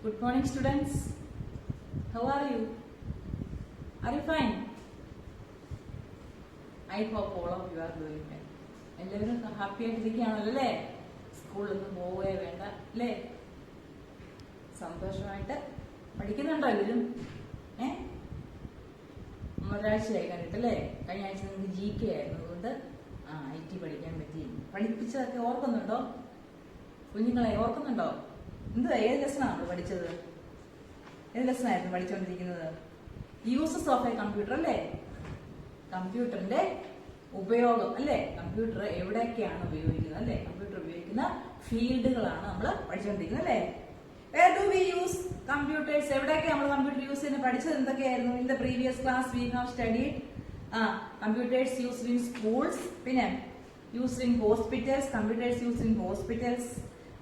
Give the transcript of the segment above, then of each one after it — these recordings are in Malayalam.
Good morning, students. How are you? Are you fine? I hope all of you are doing well. എല്ലാവരും ഹാപ്പി ആയിട്ടിരിക്കുകയാണല്ലോ അല്ലേ? സ്കൂളിലൊന്നും പോവുകയേ വേണ്ട അല്ലേ? സന്തോഷമായിട്ട് പഠിക്കുന്നുണ്ടോ എല്ലാവരും? ഒരാഴ്ചയായി കണ്ടിട്ടല്ലേ? കഴിഞ്ഞ ആഴ്ച നിങ്ങൾക്ക് GK ആയിരുന്നു, അതുകൊണ്ട് IT പഠിക്കാൻ പറ്റി. പഠിപ്പിച്ചതൊക്കെ ഓർക്കുന്നുണ്ടോ? കുഞ്ഞുങ്ങളെ ഓർക്കുന്നുണ്ടോ? എന്താ, ഏത് ലെസണാണ് നമ്മൾ പഠിച്ചത്? ഏത് ലെസണായിരുന്നു പഠിച്ചുകൊണ്ടിരിക്കുന്നത്? യൂസസ് ഓഫ് എ കമ്പ്യൂട്ടർ അല്ലേ? കമ്പ്യൂട്ടറിന്റെ ഉപയോഗം അല്ലേ? കമ്പ്യൂട്ടർ എവിടെയൊക്കെയാണ് ഉപയോഗിക്കുന്നത് അല്ലേ? കമ്പ്യൂട്ടർ ഉപയോഗിക്കുന്ന ഫീൽഡുകളാണ് നമ്മൾ പഠിച്ചുകൊണ്ടിരിക്കുന്നത് അല്ലേ? Where do we use computers? എവിടെയൊക്കെ നമ്മൾ കമ്പ്യൂട്ടർ യൂസ് ചെയ്യുന്നത്? പഠിച്ചത് എന്തൊക്കെയായിരുന്നു? In the previous class we have studied computers used in schools, പിന്നെ used in hospitals, computers used in hospitals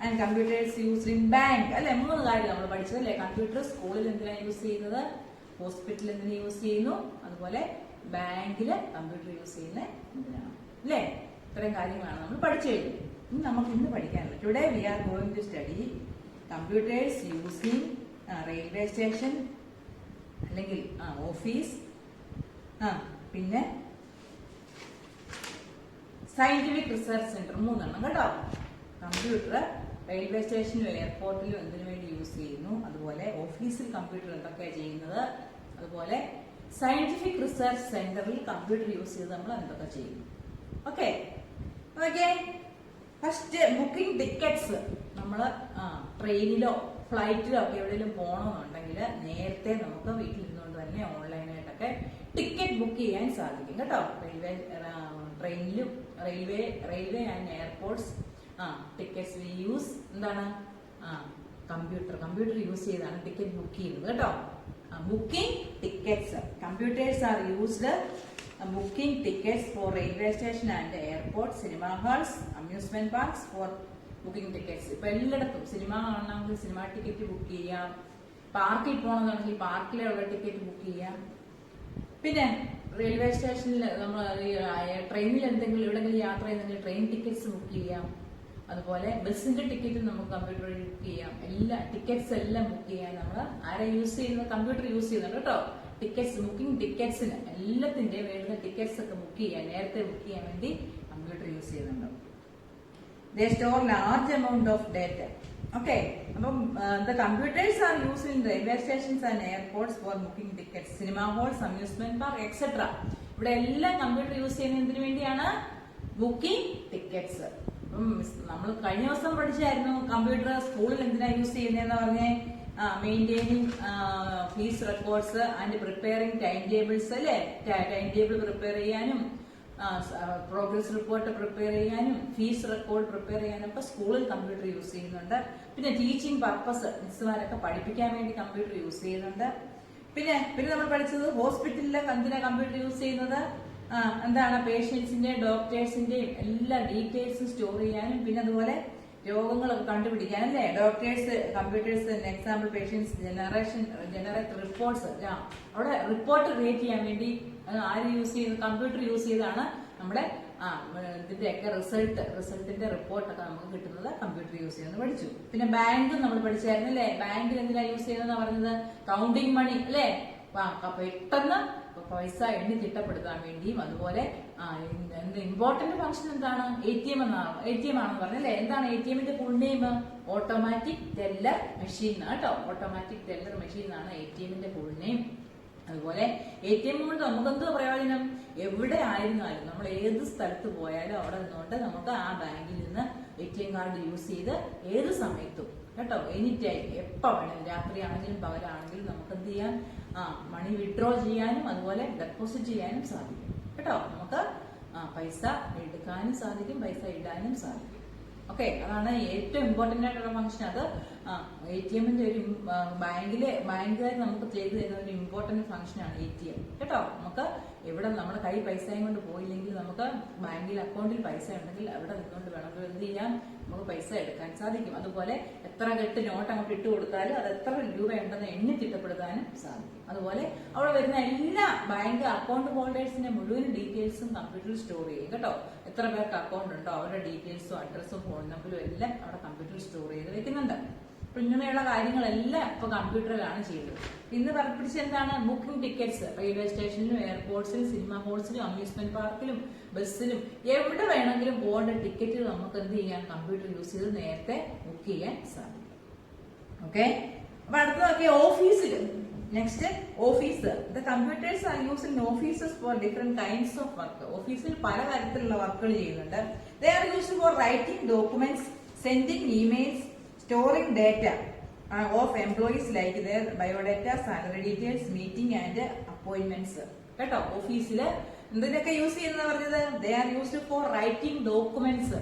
and computers used in bank അല്ലേ? 3 കാര്യം നമ്മൾ പഠിച്ചത് അല്ലേ? കമ്പ്യൂട്ടർ സ്കൂളിൽ എന്തിനാണ് യൂസ് ചെയ്യുന്നത്, ഹോസ്പിറ്റലിൽ എന്തിനാ യൂസ് ചെയ്യുന്നു, അതുപോലെ ബാങ്കിൽ കമ്പ്യൂട്ടർ യൂസ് ചെയ്യുന്നത് എന്തിനാണ് അല്ലേ? ഇത്രയും കാര്യങ്ങളാണ് നമ്മൾ പഠിച്ചു കഴിഞ്ഞു. ഇനി നമുക്ക് ഇന്ന് പഠിക്കാനുള്ളത്, today we are going to study computers using railway station അല്ലെങ്കിൽ ഓഫീസ്, പിന്നെ സയന്റിഫിക് റിസർച്ച് സെന്റർ, 3 എണ്ണം കേട്ടോ. കമ്പ്യൂട്ടർ റെയിൽവേ സ്റ്റേഷനിലും എയർപോർട്ടിലും എന്തിനു വേണ്ടി യൂസ് ചെയ്യുന്നു, അതുപോലെ ഓഫീസിൽ കമ്പ്യൂട്ടർ എന്തൊക്കെയാണ് ചെയ്യുന്നത്, അതുപോലെ സയന്റിഫിക് റിസർച്ച് സെന്ററിൽ കമ്പ്യൂട്ടർ യൂസ് ചെയ്ത് നമ്മൾ എന്തൊക്കെ ചെയ്യുന്നു. Okay okay. First booking tickets. നമ്മൾ ട്രെയിനിലോ ഫ്ലൈറ്റിലോ ഒക്കെ എവിടെയെങ്കിലും പോകണമെന്നുണ്ടെങ്കിൽ നേരത്തെ നമുക്ക് വീട്ടിലിരുന്നുകൊണ്ട് തന്നെ ഓൺലൈനായിട്ടൊക്കെ ടിക്കറ്റ് ബുക്ക് ചെയ്യാൻ സാധിക്കും കേട്ടോ. ട്രെയിനിലും railway and airports tickets we use എന്താണ്, കമ്പ്യൂട്ടർ യൂസ് ചെയ്താണ് ടിക്കറ്റ് ബുക്ക് ചെയ്യുന്നത് കേട്ടോ. Booking tickets, computers are used booking tickets for railway station and airport, cinema halls, amusement parks for booking tickets. ഇപ്പൊ എല്ലായിടത്തും സിനിമ കാണണമെങ്കിൽ സിനിമ ടിക്കറ്റ് ബുക്ക് ചെയ്യാം, പാർക്കിൽ പോകണമെന്നുണ്ടെങ്കിൽ പാർക്കിലുള്ള ടിക്കറ്റ് ബുക്ക് ചെയ്യാം, പിന്നെ റെയിൽവേ സ്റ്റേഷനിൽ നമ്മൾ ട്രെയിനിൽ എന്തെങ്കിലും എവിടെയെങ്കിലും യാത്ര ചെയ്യുന്നെങ്കിൽ ട്രെയിൻ ടിക്കറ്റ്സ് ബുക്ക് ചെയ്യാം, അതുപോലെ ബസ്സിന്റെ ടിക്കറ്റ് നമുക്ക് കമ്പ്യൂട്ടർ വഴി ബുക്ക് ചെയ്യാം. എല്ലാ ടിക്കറ്റ്സ് എല്ലാം ബുക്ക് ചെയ്യാൻ നമ്മൾ ആരെ യൂസ് ചെയ്യുന്നത്, കമ്പ്യൂട്ടർ യൂസ് ചെയ്യുന്നുണ്ട് കേട്ടോ. ടിക്കറ്റ്സ്, ബുക്കിംഗ് ടിക്കറ്റ്സിന് എല്ലാത്തിന്റെ വേണ്ടുന്ന ടിക്കറ്റ്സ് ഒക്കെ ബുക്ക് ചെയ്യാൻ, നേരത്തെ ബുക്ക് ചെയ്യാൻ വേണ്ടി കമ്പ്യൂട്ടർ യൂസ് ചെയ്യുന്നുണ്ട്. They store large amount of data. Okay, അപ്പം the computers are used in railway stations and airports for booking tickets, cinema halls, amusement park, etc. ഇവിടെ എല്ലാം കമ്പ്യൂട്ടർ യൂസ് ചെയ്യുന്നതിന് വേണ്ടിയാണ് ബുക്കിംഗ് ടിക്കറ്റ്സ്. അപ്പം നമ്മൾ കഴിഞ്ഞ ദിവസം പഠിച്ചായിരുന്നു കമ്പ്യൂട്ടർ സ്കൂളിൽ എന്തിനാ യൂസ് ചെയ്യുന്നതെന്ന് പറഞ്ഞേ, maintaining fees records and preparing time tables അല്ലേ? ടൈം ടേബിൾ പ്രിപ്പയർ ചെയ്യാനും പ്രോഗ്രസ് റിപ്പോർട്ട് പ്രിപ്പയർ ചെയ്യാനും ഫീസ് റെക്കോർഡ് പ്രിപ്പയർ ചെയ്യാനും ഒക്കെ സ്കൂളിൽ കമ്പ്യൂട്ടർ യൂസ് ചെയ്യുന്നുണ്ട്. പിന്നെ ടീച്ചിങ് പർപ്പസ്, മിസ്സുമാരൊക്കെ പഠിപ്പിക്കാൻ വേണ്ടി കമ്പ്യൂട്ടർ യൂസ് ചെയ്യുന്നുണ്ട്. പിന്നെ നമ്മൾ പഠിച്ചത് ഹോസ്പിറ്റലിലെ എന്തിനാ കമ്പ്യൂട്ടർ യൂസ് ചെയ്യുന്നത്, എന്താണ് പേഷ്യൻസിന്റെ ഡോക്ടേഴ്സിന്റെയും എല്ലാ ഡീറ്റെയിൽസും സ്റ്റോർ ചെയ്യാനും, പിന്നെ അതുപോലെ രോഗങ്ങളൊക്കെ കണ്ടുപിടിക്കാൻ അല്ലേ? Computers example patients generate reports, അവിടെ റിപ്പോർട്ട് ക്രിയേറ്റ് ചെയ്യാൻ വേണ്ടി ആര് യൂസ് ചെയ്യുന്നത്, കമ്പ്യൂട്ടർ യൂസ് ചെയ്താണ് നമ്മുടെ ഇതിന്റെയൊക്കെ റിസൾട്ടിന്റെ റിപ്പോർട്ടൊക്കെ നമുക്ക് കിട്ടുന്നത് കമ്പ്യൂട്ടർ യൂസ് ചെയ്യുന്നത് പഠിച്ചു. പിന്നെ ബാങ്കും നമ്മൾ പഠിച്ചായിരുന്നു അല്ലേ? ബാങ്കിൽ എന്തിനാ യൂസ് ചെയ്യുന്നതെന്ന് പറഞ്ഞത്, കൗണ്ടിങ് മണി അല്ലേ? പെട്ടെന്ന് പൈസ എണ്ണി തിട്ടപ്പെടുത്താൻ വേണ്ടിയും, അതുപോലെ ഇമ്പോർട്ടന്റ് ഫംഗ്ഷൻ എന്താണ്, ATM ആണെന്ന് പറഞ്ഞല്ലേ? എന്താണ് ATMന്റെ full name? Automatic teller machine കേട്ടോ. ഓട്ടോമാറ്റിക് ടെല്ലർ മെഷീൻ എന്നാണ് ATMന്റെ ഫുൾ നെയിം. അതുപോലെ ATM കൊണ്ട് നമുക്ക് എന്തോ പ്രയോജനം, എവിടെ ആയിരുന്നാലും നമ്മൾ ഏത് സ്ഥലത്ത് പോയാലും അവിടെ നിന്നുകൊണ്ട് നമുക്ക് ആ ബാങ്കിൽ നിന്ന് ATM കാർഡ് യൂസ് ചെയ്ത് ഏത് സമയത്തും കേട്ടോ, എനി ടൈം, എപ്പോ വേണം, രാത്രിയാണെങ്കിലും പകലാണെങ്കിലും നമുക്ക് എന്ത് ചെയ്യാം, മണി വിഡ്രോ ചെയ്യാനും അതുപോലെ ഡെപ്പോസിറ്റ് ചെയ്യാനും സാധിക്കും കേട്ടോ. നമുക്ക് പൈസ എടുക്കാനും സാധിക്കും, പൈസ ഇടാനും സാധിക്കും. ഓക്കെ, അതാണ് ഏറ്റവും ഇമ്പോർട്ടന്റ് ആയിട്ടുള്ള ഫംഗ്ഷൻ. അത് ATMന്റെ ഒരു ബാങ്കുകാർ നമുക്ക് ചെയ്തു തരുന്ന ഒരു ഇമ്പോർട്ടന്റ് ഫംഗ്ഷനാണ് ATM കേട്ടോ. നമുക്ക് എവിടെ നമ്മുടെ കൈ പൈസയും കൊണ്ട് പോയില്ലെങ്കിൽ നമുക്ക് ബാങ്കിൽ അക്കൗണ്ടിൽ പൈസ ഉണ്ടെങ്കിൽ അവിടെ നിന്നുകൊണ്ട് വേണമെങ്കിൽ എന്ത് ചെയ്യാം, നമുക്ക് പൈസ എടുക്കാൻ സാധിക്കും. അതുപോലെ എത്ര കെട്ട് നോട്ട് അങ്ങോട്ട് ഇട്ട് കൊടുത്താലും അത് എത്ര രൂപ ഉണ്ടെന്ന് എണ്ണി തിട്ടപ്പെടുത്താനും സാധിക്കും. അതുപോലെ അവിടെ വരുന്ന എല്ലാ ബാങ്ക് അക്കൗണ്ട് ഹോൾഡേഴ്സിന്റെ മുഴുവൻ ഡീറ്റെയിൽസും കമ്പ്യൂട്ടറിൽ സ്റ്റോർ ചെയ്യും കേട്ടോ. എത്ര പേർക്ക് അക്കൗണ്ട് ഉണ്ടോ അവരുടെ ഡീറ്റെയിൽസും അഡ്രസ്സും ഫോൺ നമ്പറും എല്ലാം അവിടെ കമ്പ്യൂട്ടറിൽ സ്റ്റോർ ചെയ്ത് വെക്കുന്നുണ്ട്. അപ്പൊ ഇങ്ങനെയുള്ള കാര്യങ്ങളെല്ലാം ഇപ്പൊ കമ്പ്യൂട്ടറിലാണ് ചെയ്യുന്നത്. ഇന്ന് പഠിപ്പിച്ച എന്താണ്? Booking tickets. റെയിൽവേ സ്റ്റേഷനിലും എയർപോർട്ട്സിലും സിനിമ ഹോൾസിലും അമ്യൂസ്മെന്റ് പാർക്കിലും ബസ്സിലും എവിടെ വേണമെങ്കിലും പോകേണ്ട ടിക്കറ്റുകൾ നമുക്ക് എന്ത് ചെയ്യാം? കമ്പ്യൂട്ടർ യൂസ് ചെയ്ത് നേരത്തെ ബുക്ക് ചെയ്യാൻ സാധിക്കും. ഓക്കെ, അപ്പൊ അടുത്ത നോക്കിയ ഓഫീസിൽ. Next, office. The computers are used in offices for different kinds of work. ഓഫീസിൽ പല തരത്തിലുള്ള വർക്കുകൾ ചെയ്യുന്നുണ്ട്. They are used for writing documents, sending emails, storing data of employees like their biodata, salary details, meeting and appointments. കേട്ടോ, ഓഫീസിൽ എന്തിനൊക്കെ യൂസ് ചെയ്യുന്ന പറഞ്ഞത്? They are used for writing documents.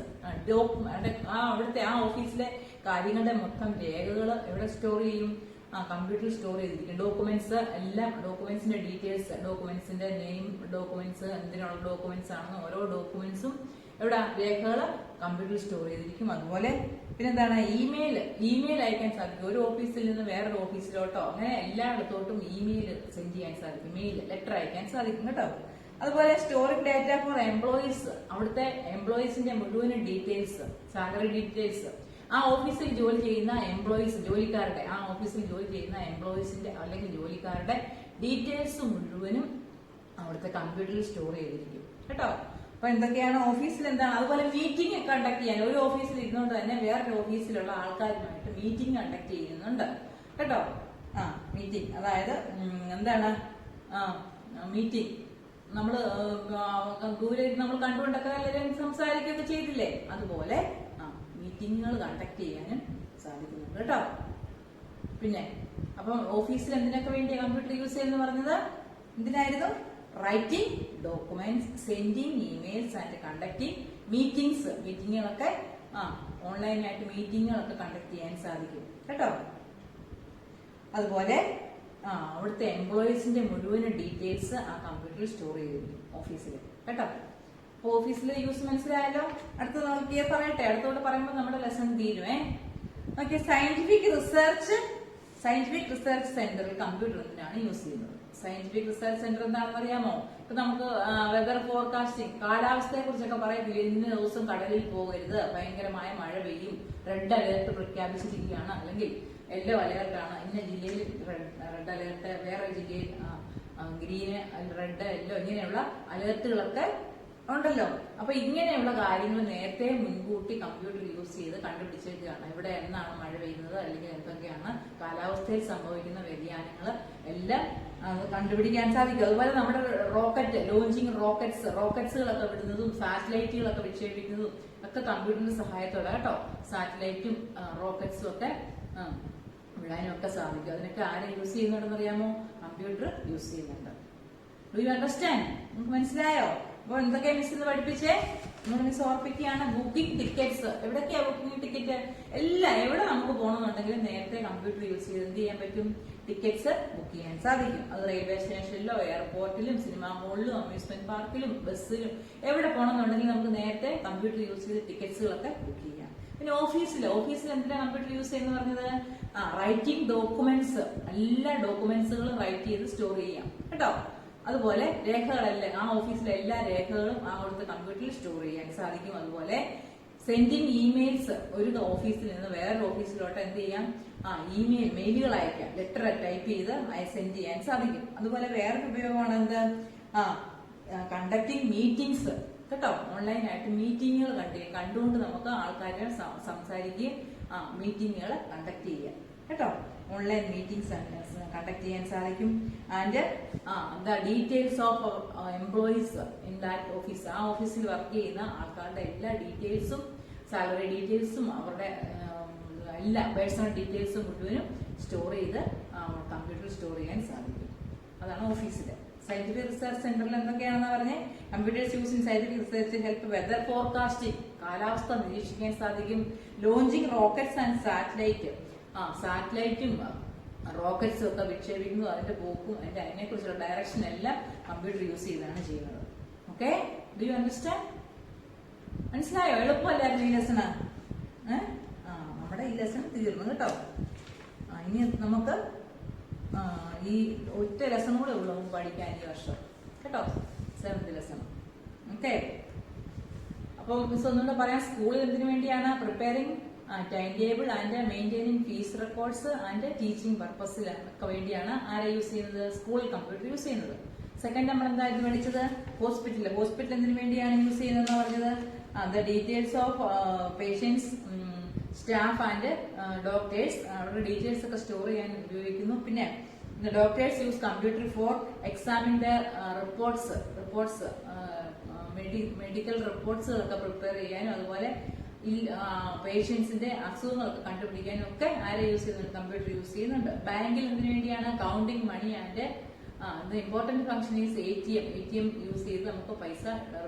അവിടുത്തെ ആ ഓഫീസിലെ കാര്യങ്ങളുടെ മൊത്തം രേഖകൾ എവിടെ സ്റ്റോർ ചെയ്യും? കമ്പ്യൂട്ടറിൽ സ്റ്റോർ ചെയ്തിരിക്കും. ഡോക്യുമെന്റ്സ് എല്ലാം, ഡോക്യുമെന്റ്സിന്റെ ഡീറ്റെയിൽസ്, ഡോക്യുമെന്റ്സിന്റെ നെയിം, ഡോക്യുമെന്റ്സ് എന്തിനുള്ള ഡോക്യുമെന്റ്സ് ആണെന്ന് ഓരോ ഡോക്യുമെന്റ്സും എവിടെ രേഖകൾ കമ്പ്യൂട്ടറിൽ സ്റ്റോർ ചെയ്തിരിക്കും. അതുപോലെ പിന്നെന്താണ്? ഇമെയിൽ അയക്കാൻ സാധിക്കും. ഒരു ഓഫീസിൽ നിന്ന് വേറൊരു ഓഫീസിലോട്ടോ അങ്ങനെ എല്ലായിടത്തോട്ടും ഇമെയിൽ സെൻഡ് ചെയ്യാൻ സാധിക്കും. മെയിൽ, ലെറ്റർ അയക്കാൻ സാധിക്കും. കേട്ടോ, അതുപോലെ സ്റ്റോറിംഗ് ഡാറ്റ ഫോർ എംപ്ലോയീസ്. അവിടുത്തെ എംപ്ലോയീസിന്റെ മുഴുവൻ ഡീറ്റെയിൽസ്, സാലറി ഡീറ്റെയിൽസ്, ആ ഓഫീസിൽ ജോലി ചെയ്യുന്ന എംപ്ലോയീസ്, ജോലിക്കാരുടെ, ആ ഓഫീസിൽ ജോലി ചെയ്യുന്ന എംപ്ലോയീസിന്റെ അല്ലെങ്കിൽ ജോലിക്കാരുടെ ഡീറ്റെയിൽസ് മുഴുവനും അവിടുത്തെ കമ്പ്യൂട്ടറിൽ സ്റ്റോർ ചെയ്തിരിക്കും. കേട്ടോ, അപ്പൊ എന്തൊക്കെയാണ് ഓഫീസിൽ എന്താണ്? അതുപോലെ മീറ്റിംഗ് കണ്ടക്ട് ചെയ്യാൻ ഒരു ഓഫീസിൽ ഇരുന്നുകൊണ്ട് തന്നെ വേറൊരു ഓഫീസിലുള്ള ആൾക്കാരുമായിട്ട് മീറ്റിംഗ് കണ്ടക്ട് ചെയ്യുന്നുണ്ട്. കേട്ടോ, മീറ്റിംഗ് അതായത് എന്താണ്? മീറ്റിംഗ് നമ്മള് ദൂരെ നമ്മൾ കണ്ടുകൊണ്ടൊക്കെ എല്ലാവരും സംസാരിക്കുകയൊക്കെ ചെയ്തില്ലേ? അതുപോലെ മീറ്റിങ്ങുകൾ കണ്ടക്ട് ചെയ്യാനും സാധിക്കുന്നുണ്ട്. കേട്ടോ, പിന്നെ അപ്പം ഓഫീസിൽ എന്തിനൊക്കെ വേണ്ടി കമ്പ്യൂട്ടർ യൂസ് ചെയ്യുന്ന പറഞ്ഞത്? എന്തിനായിരുന്നു? Writing documents, sending emails and conducting meetings. മീറ്റിങ്ങുകളൊക്കെ ഓൺലൈനായിട്ട് മീറ്റിങ്ങുകളൊക്കെ കണ്ടക്ട് ചെയ്യാൻ സാധിക്കും. കേട്ടോ, അതുപോലെ അവിടുത്തെ എംപ്ലോയീസിന്റെ മുഴുവൻ ഡീറ്റെയിൽസ് ആ കമ്പ്യൂട്ടറിൽ സ്റ്റോർ ചെയ്തിരിക്കും ഓഫീസിൽ. കേട്ടോ, അപ്പൊ ഓഫീസിലെ യൂസ് മനസ്സിലായല്ലോ. അടുത്ത നോക്കിയേ പറയട്ടെ. അടുത്തോട്ട് പറയുമ്പോൾ നമ്മുടെ ലെസൺ തീരുവേ. നോക്കിയ സയന്റിഫിക് റിസർച്ച് സെന്ററിൽ കമ്പ്യൂട്ടർ എന്തിനാണ് യൂസ് ചെയ്യുന്നത്? സയന്റിഫിക് റിസർച്ച് സെന്റർ എന്താണെന്ന് അറിയാമോ? ഇപ്പൊ നമുക്ക് വെതർ ഫോർകാസ്റ്റിംഗ്, കാലാവസ്ഥയെ കുറിച്ചൊക്കെ പറയത്തില്ല. ഇന്ന ദിവസം കടലിൽ പോകരുത്, ഭയങ്കരമായ മഴ പെയ്യും, റെഡ് അലേർട്ട് പ്രഖ്യാപിച്ചിരിക്കുകയാണ്, അല്ലെങ്കിൽ യെല്ലോ അലേർട്ടാണ്, ഇന്ന ജില്ലയിൽ റെഡ് അലേർട്ട്, വേറെ ജില്ലയിൽ ഗ്രീന്, റെഡ്, യെല്ലോ, ഇങ്ങനെയുള്ള അലേർട്ടുകളൊക്കെ ഉണ്ടല്ലോ. അപ്പൊ ഇങ്ങനെയുള്ള കാര്യങ്ങൾ നേരത്തെ മുൻകൂട്ടി കമ്പ്യൂട്ടർ യൂസ് ചെയ്ത് കണ്ടുപിടിച്ചേക്കുകയാണ്. ഇവിടെ എന്നാണ് മഴ പെയ്യുന്നത്, അല്ലെങ്കിൽ എന്തൊക്കെയാണ് കാലാവസ്ഥയിൽ സംഭവിക്കുന്ന വ്യതിയാനങ്ങൾ എല്ലാം കണ്ടുപിടിക്കാൻ സാധിക്കും. അതുപോലെ നമ്മുടെ റോക്കറ്റ് ലോഞ്ചിങ്, റോക്കറ്റ്സുകളൊക്കെ വിടുന്നതും സാറ്റലൈറ്റുകളൊക്കെ വിക്ഷേപിക്കുന്നതും ഒക്കെ കമ്പ്യൂട്ടറിന്റെ സഹായത്തോടെ. കേട്ടോ, സാറ്റലൈറ്റും റോക്കറ്റ്സും ഒക്കെ വിടാനും ഒക്കെ സാധിക്കും. അതിനൊക്കെ ആരെ യൂസ് ചെയ്യുന്നുണ്ടെന്ന് അറിയാമോ? കമ്പ്യൂട്ടർ യൂസ് ചെയ്യുന്നുണ്ട്. Do you understand? നിങ്ങൾക്ക് മനസ്സിലായോ? അപ്പൊ എന്തൊക്കെയാ മിസ് ഇന്ന് പഠിപ്പിച്ചേ? നമ്മൾ മിസ് ഓർപ്പിക്കുകയാണ്. Booking tickets. എവിടൊക്കെയാ ബുക്കിംഗ് ടിക്കറ്റ്? എല്ലാം എവിടെ നമുക്ക് പോകണമെന്നുണ്ടെങ്കിലും നേരത്തെ കമ്പ്യൂട്ടർ യൂസ് ചെയ്ത് എന്ത് ചെയ്യാൻ പറ്റും? ടിക്കറ്റ്സ് ബുക്ക് ചെയ്യാൻ സാധിക്കും. അത് റെയിൽവേ സ്റ്റേഷനിലോ എയർപോർട്ടിലും സിനിമാ ഹോളിലും അമ്യൂസ്മെന്റ് പാർക്കിലും ബസ്സിലും എവിടെ പോകണമെന്നുണ്ടെങ്കിൽ നമുക്ക് നേരത്തെ കമ്പ്യൂട്ടർ യൂസ് ചെയ്ത് ടിക്കറ്റ്സുകളൊക്കെ ബുക്ക് ചെയ്യാം. പിന്നെ ഓഫീസിൽ എന്തിനാ കമ്പ്യൂട്ടർ യൂസ് ചെയ്യുന്നത് പറഞ്ഞത്? Writing documents. എല്ലാ ഡോക്യുമെന്റ്സുകളും റൈറ്റ് ചെയ്ത് സ്റ്റോർ ചെയ്യാം. കേട്ടോ, അതുപോലെ രേഖകളെല്ലാം, ആ ഓഫീസിലെ എല്ലാ രേഖകളും ആ അവിടുത്തെ കമ്പ്യൂട്ടറിൽ സ്റ്റോർ ചെയ്യാൻ സാധിക്കും. അതുപോലെ സെൻഡിങ് ഇമെയിൽസ്. ഒരു ഓഫീസിൽ നിന്ന് വേറൊരു ഓഫീസിലോട്ട് എന്ത് ചെയ്യാം? മെയിലുകൾ അയക്കാം, ലെറ്റർ ടൈപ്പ് ചെയ്ത് സെൻഡ് ചെയ്യാൻ സാധിക്കും. അതുപോലെ വേറൊരു ഉപയോഗമാണ് എന്ത്? Conducting meetings. കേട്ടോ, ഓൺലൈനായിട്ട് മീറ്റിങ്ങുകൾ കണ്ടുകൊണ്ട് നമുക്ക് ആൾക്കാരെ സംസാരിക്കുകയും മീറ്റിങ്ങുകൾ കണ്ടക്ട് ചെയ്യാം. കേട്ടോ, ഓൺലൈൻ മീറ്റിംഗ്സ് കണ്ടക്ട് ചെയ്യാൻ സാധിക്കും. And the details of employees in that office. ആ ഓഫീസിൽ വർക്ക് ചെയ്യുന്ന ആൾക്കാരുടെ എല്ലാ ഡീറ്റെയിൽസും, സാലറി ഡീറ്റെയിൽസും, അവരുടെ എല്ലാ പേഴ്സണൽ ഡീറ്റെയിൽസും മുഴുവനും സ്റ്റോർ ചെയ്ത് കമ്പ്യൂട്ടറിൽ സ്റ്റോർ ചെയ്യാൻ സാധിക്കും. അതാണ് ഓഫീസിൽ. സയന്റിഫിക് റിസർച്ച് സെന്ററിൽ എന്തൊക്കെയാണെന്ന് പറഞ്ഞേ? Computers use in scientific research help weather forecasting. കാലാവസ്ഥ നിരീക്ഷിക്കാൻ സാധിക്കും. Launching rockets and satellite. സാറ്റലൈറ്റും റോക്കറ്റ്സും ഒക്കെ വിക്ഷേപിക്കുന്നു, അതിന്റെ പോക്കും അതിനെക്കുറിച്ചുള്ള ഡയറക്ഷൻ എല്ലാം കമ്പ്യൂട്ടർ യൂസ് ചെയ്താണ് ചെയ്യുന്നത്. Okay, do you understand? മനസ്സിലായോ? എളുപ്പമല്ലായിരുന്നു ഈ ലെസണ്. നമ്മുടെ ഈ ലെസൺ തീർന്നു. കേട്ടോ, ഇനി നമുക്ക് ഈ ഒറ്റ ലെസൺ കൂടെ ഉള്ളൂ നമുക്ക് പഠിക്കാൻ ഈ വർഷം. കേട്ടോ, 7th ലെസൺ. ഓക്കെ, അപ്പൊ മിസ് ഒന്നുകൂടെ പറയാം. സ്കൂളിൽ എന്തിനു വേണ്ടിയാണ്? Preparing time table and maintaining fees records and teaching പർപ്പസിലൊക്കെ വേണ്ടിയാണ് ആരെ യൂസ് ചെയ്യുന്നത്? സ്കൂൾ കമ്പ്യൂട്ടർ യൂസ് ചെയ്യുന്നത്. സെക്കൻഡ് നമ്മൾ എന്തായിരുന്നു പഠിച്ചത്? ഹോസ്പിറ്റൽ. ഹോസ്പിറ്റൽ എന്തിനു വേണ്ടിയാണ് യൂസ് ചെയ്യുന്നതെന്ന് പറഞ്ഞത്? The details of patients, staff and doctors, അവരുടെ ഡീറ്റെയിൽസ് ഒക്കെ സ്റ്റോർ ചെയ്യാൻ ഉപയോഗിക്കുന്നു. പിന്നെ doctors use computer for examine the reports medical റിപ്പോർട്ട്സുകളൊക്കെ പ്രിപ്പയർ ചെയ്യാനും അതുപോലെ ഈ പേഷ്യൻസിന്റെ അസുഖങ്ങളൊക്കെ കണ്ടുപിടിക്കാനും ഒക്കെ ആരെ യൂസ് ചെയ്യുന്നുണ്ട്? കമ്പ്യൂട്ടർ യൂസ് ചെയ്യുന്നുണ്ട്. ബാങ്കിൽ എന്തിനു വേണ്ടിയാണ്? Counting money and the important function is ATM use ചെയ്ത് നമുക്ക് പൈസ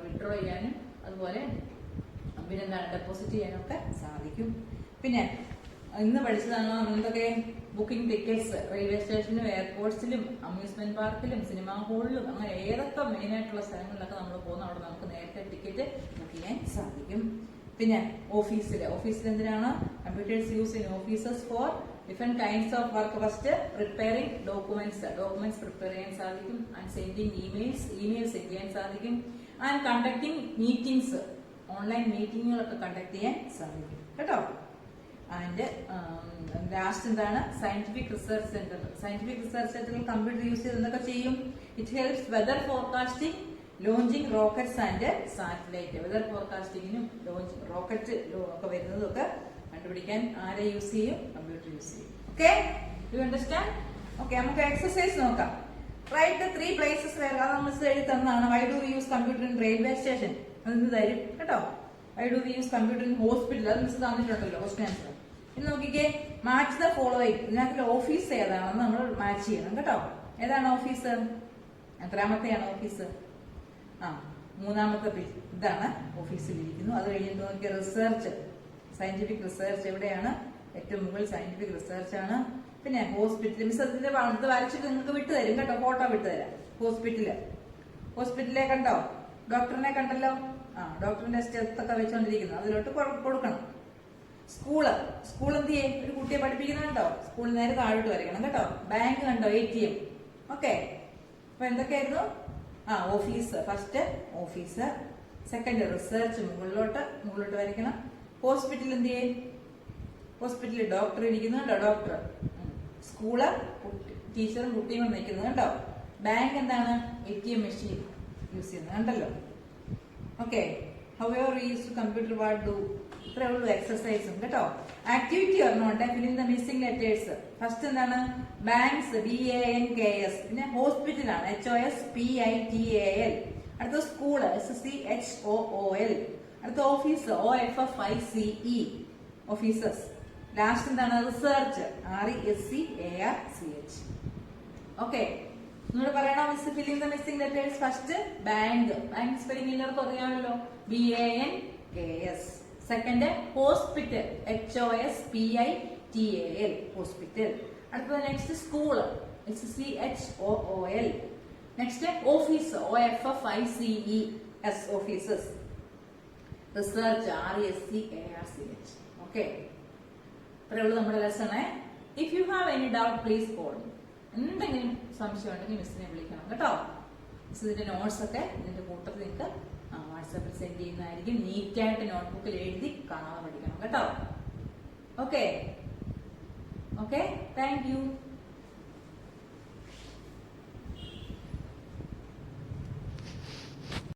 വിഡ്രോ ചെയ്യാനും അതുപോലെ പിന്നെന്താണ് ഡെപ്പോസിറ്റ് ചെയ്യാനും ഒക്കെ സാധിക്കും. പിന്നെ ഇന്ന് പഠിച്ചതാണ് എന്തൊക്കെ? ബുക്കിംഗ് ടിക്കറ്റ്സ് റെയിൽവേ സ്റ്റേഷനിലും എയർപോർട്ട്സിലും അമ്യൂസ്മെന്റ് പാർക്കിലും സിനിമാ ഹാളിലും അങ്ങനെ ഏതൊക്കെ മെയിൻ ആയിട്ടുള്ള സ്ഥലങ്ങളിലൊക്കെ നമ്മൾ പോകുന്ന അവിടെ നമുക്ക് നേരത്തെ ടിക്കറ്റ് ബുക്ക് ചെയ്യാൻ സാധിക്കും. പിന്നെ ഓഫീസിൽ എന്തിനാണ്? Computers use in offices for different kinds of work. First preparing documents prepare ചെയ്യാൻ സാധിക്കും. ആൻഡ് സെൻഡിങ് ഇമെയിൽസ് സെൻഡ് ചെയ്യാൻ സാധിക്കും. ആൻഡ് കണ്ടക്ടിങ് മീറ്റിംഗ്സ്, ഓൺലൈൻ മീറ്റിങ്ങുകളൊക്കെ കണ്ടക്ട് ചെയ്യാൻ സാധിക്കും കേട്ടോ. ആൻഡ് ലാസ്റ്റ് എന്താണ്? സയന്റിഫിക് റിസർച്ച് സെന്ററിൽ കമ്പ്യൂട്ടർ യൂസ് ചെയ്ത് എന്തൊക്കെ ചെയ്യും? It helps weather forecasting, launching rockets and satellite. Weather ഫോർകാസ്റ്റിംഗിനും റോക്കറ്റ് ഒക്കെ വരുന്നതൊക്കെ കണ്ടുപിടിക്കാൻ ആരെ യൂസ് ചെയ്യും? കമ്പ്യൂട്ടർ യൂസ് ചെയ്യും. Okay, you understand? ഓക്കെ, നമുക്ക് എക്സസൈസ് നോക്കാം. റൈറ്റ് ദ 3 places where അത് നമ്മൾ എഴുതി തന്നതാണ്. Why do we use computer in railway station? അതെന്ന് തരും കേട്ടോ. Why do we use computer in hospital? അത് മിസ് തന്നിട്ടുണ്ടല്ലോ ക്വസ്റ്റ്യൻ ആൻസർ. ഇനി നോക്കിക്കേ, മാച്ച് ദ ഫോളോയിങ്. ഇതിനകത്ത് ഓഫീസ് ഏതാണെന്ന് നമ്മൾ മാച്ച് ചെയ്യണം കേട്ടോ. ഏതാണ് ഓഫീസ്? എത്രാമത്തെയാണ് ഓഫീസ്? മൂന്നാമത്തെ ഇതാണ് ഓഫീസിലിരിക്കുന്നു. അത് കഴിഞ്ഞിട്ട് നോക്കിയ റിസർച്ച്, സയന്റിഫിക് റിസർച്ച് എവിടെയാണ്? ഏറ്റവും മുകളിൽ സയന്റിഫിക് റിസർച്ച് ആണ്. പിന്നെ ഹോസ്പിറ്റൽ, മിസ് അതിന്റെ അടുത്ത് വരച്ചിട്ട് നിങ്ങൾക്ക് വിട്ടുതരും കേട്ടോ, ഫോട്ടോ വിട്ടുതരാം. ഹോസ്പിറ്റലിലെ കണ്ടോ? ഡോക്ടറിനെ കണ്ടല്ലോ. ഡോക്ടറിന്റെ സ്റ്റെത്തൊക്കെ വെച്ചോണ്ടിരിക്കുന്നു, അതിലോട്ട് കൊടുക്കണം. സ്കൂൾ എന്ത് ചെയ്യും? ഒരു കുട്ടിയെ പഠിപ്പിക്കുന്നുണ്ടോ? സ്കൂളിൽ നേരെ താഴോട്ട് വരയ്ക്കണം കേട്ടോ. ബാങ്ക് കണ്ടോ? ATM. ഓക്കെ, അപ്പൊ എന്തൊക്കെയായിരുന്നു? Office, first office. Second research, മുകളിലോട്ട് വരയ്ക്കണം. ഹോസ്പിറ്റൽ എന്ത് ചെയ്യും? ഹോസ്പിറ്റലിൽ ഡോക്ടർ ഇരിക്കുന്നു കേട്ടോ, ഡോക്ടർ. സ്കൂള് ടീച്ചറും കുട്ടിയും നിൽക്കുന്നത് കണ്ടോ. ബാങ്ക് എന്താണ്? ATM മെഷീൻ യൂസ് ചെയ്യുന്നത് കണ്ടല്ലോ. Okay, however we use to computer what do? ഇത്രേ ഉള്ളൂ എക്സസൈസും കേട്ടോ. ആക്ടിവിറ്റി ഒരെണ്ണമുണ്ട്, filling the missing letters. First എന്താണ്? Banks, BANKS. പിന്നെ ഹോസ്പിറ്റലാണ്, HOSPITAL. അടുത്ത സ്കൂള്, SCHOOL. അടുത്ത ഓഫീസ്, OFFICE, ഓഫീസസ്. ലാസ്റ്റ് എന്താണ്? Research, RESCARCH. ഓക്കെ, നിങ്ങൾ പറയണോ miss filling the missing letters? First bank spelling എല്ലാവർക്കും അറിയാമല്ലോ, BANKS. Second hospital, HOSPITAL, hospital. അടുത്തത് next school, SCHOOL. Next office, OFFICES, offices. Research, RESCARCH. Okay, ഇത്രയേ ഉള്ളൂ നമ്മുടെ ലെസണേ. If you have any doubt please call me. എന്തെങ്കിലും സംശയം ഉണ്ടെങ്കിൽ മിസ്സിനെ വിളിക്കണം കേട്ടോ. മിസ് ഇതിന്റെ നോട്ട്സ് ഒക്കെ ഇതിന്റെ കൂട്ടത്തിൽ നിങ്ങൾക്ക് വാട്സാപ്പിൽ സെൻഡ് ചെയ്യുന്നതായിരിക്കും. നീറ്റായിട്ട് നോട്ട്ബുക്കിൽ എഴുതി കാണാതെ പഠിക്കണം കേട്ടോ. Okay, thank you.